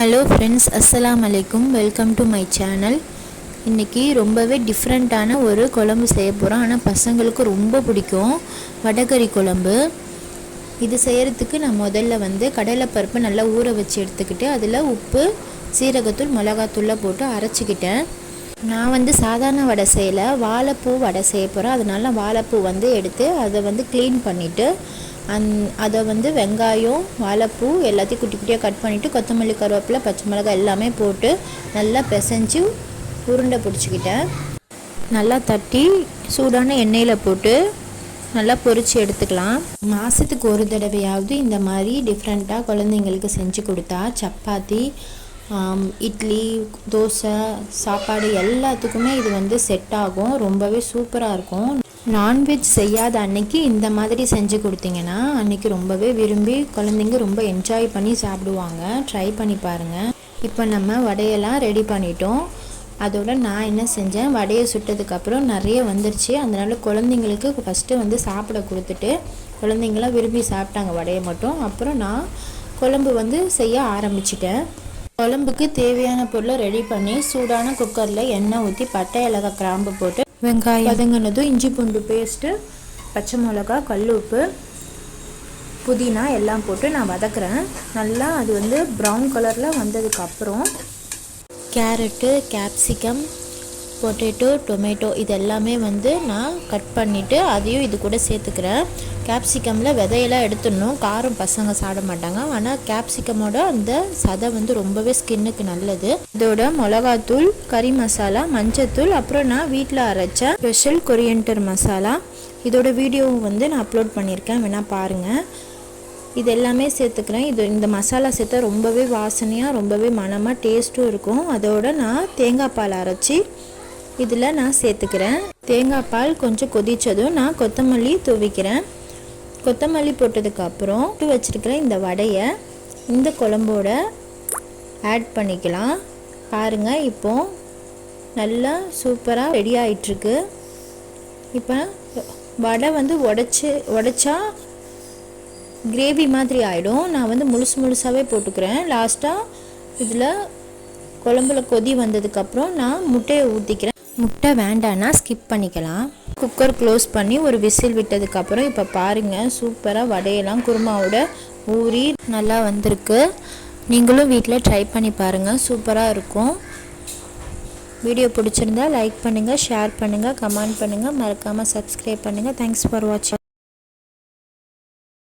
Hello friends, அஸ்ஸலாமு அலைக்கும். Welcome to my channel. இன்றைக்கி ரொம்பவே டிஃப்ரெண்ட்டான ஒரு குழம்பு செய்ய போகிறோம். ஆனால் பசங்களுக்கு ரொம்ப பிடிக்கும். வடகறி குழம்பு. இது செய்கிறதுக்கு நான் முதல்ல கடலைப்பருப்பு நல்லா ஊற வச்சு எடுத்துக்கிட்டு அதில் உப்பு, சீரகத்தூள், மிளகாத்தூள்லாம் போட்டு அரைச்சிக்கிட்டேன். நான் சாதாரண வடை செய்யலை, வாழைப்பூ வடை செய்ய போகிறேன். அதனால வாழைப்பூ எடுத்து அதை க்ளீன் பண்ணிவிட்டு அதை வெங்காயம், வாழைப்பூ எல்லாத்தையும் குட்டி குட்டியாக கட் பண்ணிவிட்டு கொத்தமல்லி, கருவேப்பிலை, பச்சை மிளகாய் எல்லாமே போட்டு நல்லா பிசைஞ்சு உருண்டை பிடிச்சிக்கிட்டேன். நல்லா தட்டி சூடான எண்ணெயில் போட்டு நல்லா பொரித்து எடுத்துக்கலாம். மாதத்துக்கு ஒரு தடவையாவது இந்த மாதிரி டிஃப்ரெண்ட்டாக குழந்தைங்களுக்கு செஞ்சு கொடுத்தா சப்பாத்தி, இட்லி, தோசை, சாப்பாடு எல்லாத்துக்குமே இது செட் ஆகும். ரொம்பவே சூப்பராக இருக்கும். நான்வெஜ் செய்யாத அன்னைக்கு இந்த மாதிரி செஞ்சு கொடுத்தீங்கன்னா அன்றைக்கி ரொம்பவே விரும்பி குழந்தைங்க ரொம்ப என்ஜாய் பண்ணி சாப்பிடுவாங்க. ட்ரை பண்ணி பாருங்கள். இப்போ நம்ம வடையெல்லாம் ரெடி பண்ணிட்டோம். அதோட நான் என்ன செஞ்சேன், வடையை சுட்டதுக்கப்புறம் நிறைய வந்துருச்சு. அதனால் குழந்தைங்களுக்கு ஃபஸ்ட்டு சாப்பிட கொடுத்துட்டு குழந்தைங்களாம் விரும்பி சாப்பிட்டாங்க வடையை மட்டும். அப்புறம் நான் குழம்பு செய்ய ஆரம்பிச்சிட்டேன். குழம்புக்கு தேவையான பொருளை ரெடி பண்ணி சூடான குக்கரில் எண்ணெய் ஊற்றி பட்டை, ஏலக்காய், கிராம்பு போட்டு வெங்காயம் வதங்கினதும் இஞ்சி பூண்டு பேஸ்ட்டு, பச்சை மிளகா, கல் உப்பு, புதினா எல்லாம் போட்டு நான் வதக்குறேன். நல்லா அது ப்ரௌன் கலரில் வந்ததுக்கப்புறம் கேரட்டு, கேப்சிகம், பொட்டேட்டோ, டொமேட்டோ இது எல்லாமே நான் கட் பண்ணிவிட்டு அதையும் இது கூட சேர்த்துக்கிறேன். கேப்சிகமில் விதையெல்லாம் எடுத்துடணும். காரம் பசங்க சாப்பிட மாட்டாங்க. ஆனால் கேப்சிகமோட அந்த சதை ரொம்பவே ஸ்கின்னுக்கு நல்லது. இதோட மிளகாத்தூள், கறி மசாலா, மஞ்சத்தூள், அப்புறம் நான் வீட்டில் அரைச்ச ஸ்பெஷல் கொரியண்டர் மசாலா, இதோட வீடியோவும் நான் அப்லோட் பண்ணியிருக்கேன், வேணால் பாருங்கள். இது எல்லாமே சேர்த்துக்கிறேன். இந்த மசாலா சேர்த்தா ரொம்பவே வாசனையாக, ரொம்பவே மணமாக, டேஸ்ட்டும் இருக்கும். அதோட நான் தேங்காய் பால் அரைச்சி இதில் நான் சேர்த்துக்கிறேன். தேங்காய் பால் கொஞ்சம் கொதித்ததும் நான் கொத்தமல்லி தூவிக்கிறேன். கொத்தமல்லி போட்டதுக்கப்புறம் வச்சுருக்கிற இந்த வடையை இந்த குழம்போட ஆட் பண்ணிக்கலாம். பாருங்கள், இப்போது நல்லா சூப்பராக ரெடி ஆகிட்டுருக்கு. இப்போ வடை உடைச்சா கிரேவி மாதிரி ஆகிடும். நான் முழுசாகவே போட்டுக்கிறேன். லாஸ்ட்டாக இதில் குழம்புல கொதி வந்ததுக்கப்புறம் நான் முட்டையை ஊற்றிக்கிறேன். முட்டை வேண்டான்னா ஸ்கிப் பண்ணிக்கலாம். குக்கர் க்ளோஸ் பண்ணி ஒரு விசில் விட்டதுக்கப்புறம் இப்போ பாருங்கள், சூப்பராக வடையெல்லாம் குருமாவோட ஊறி நல்லா வந்திருக்கு. நீங்களும் வீட்டில் ட்ரை பண்ணி பாருங்கள், சூப்பராக இருக்கும். வீடியோ பிடிச்சிருந்தா லைக் பண்ணுங்கள், ஷேர் பண்ணுங்கள், கமெண்ட் பண்ணுங்கள், மறக்காமல் சப்ஸ்கிரைப் பண்ணுங்கள். தேங்க்ஸ் ஃபார் வாட்சிங்.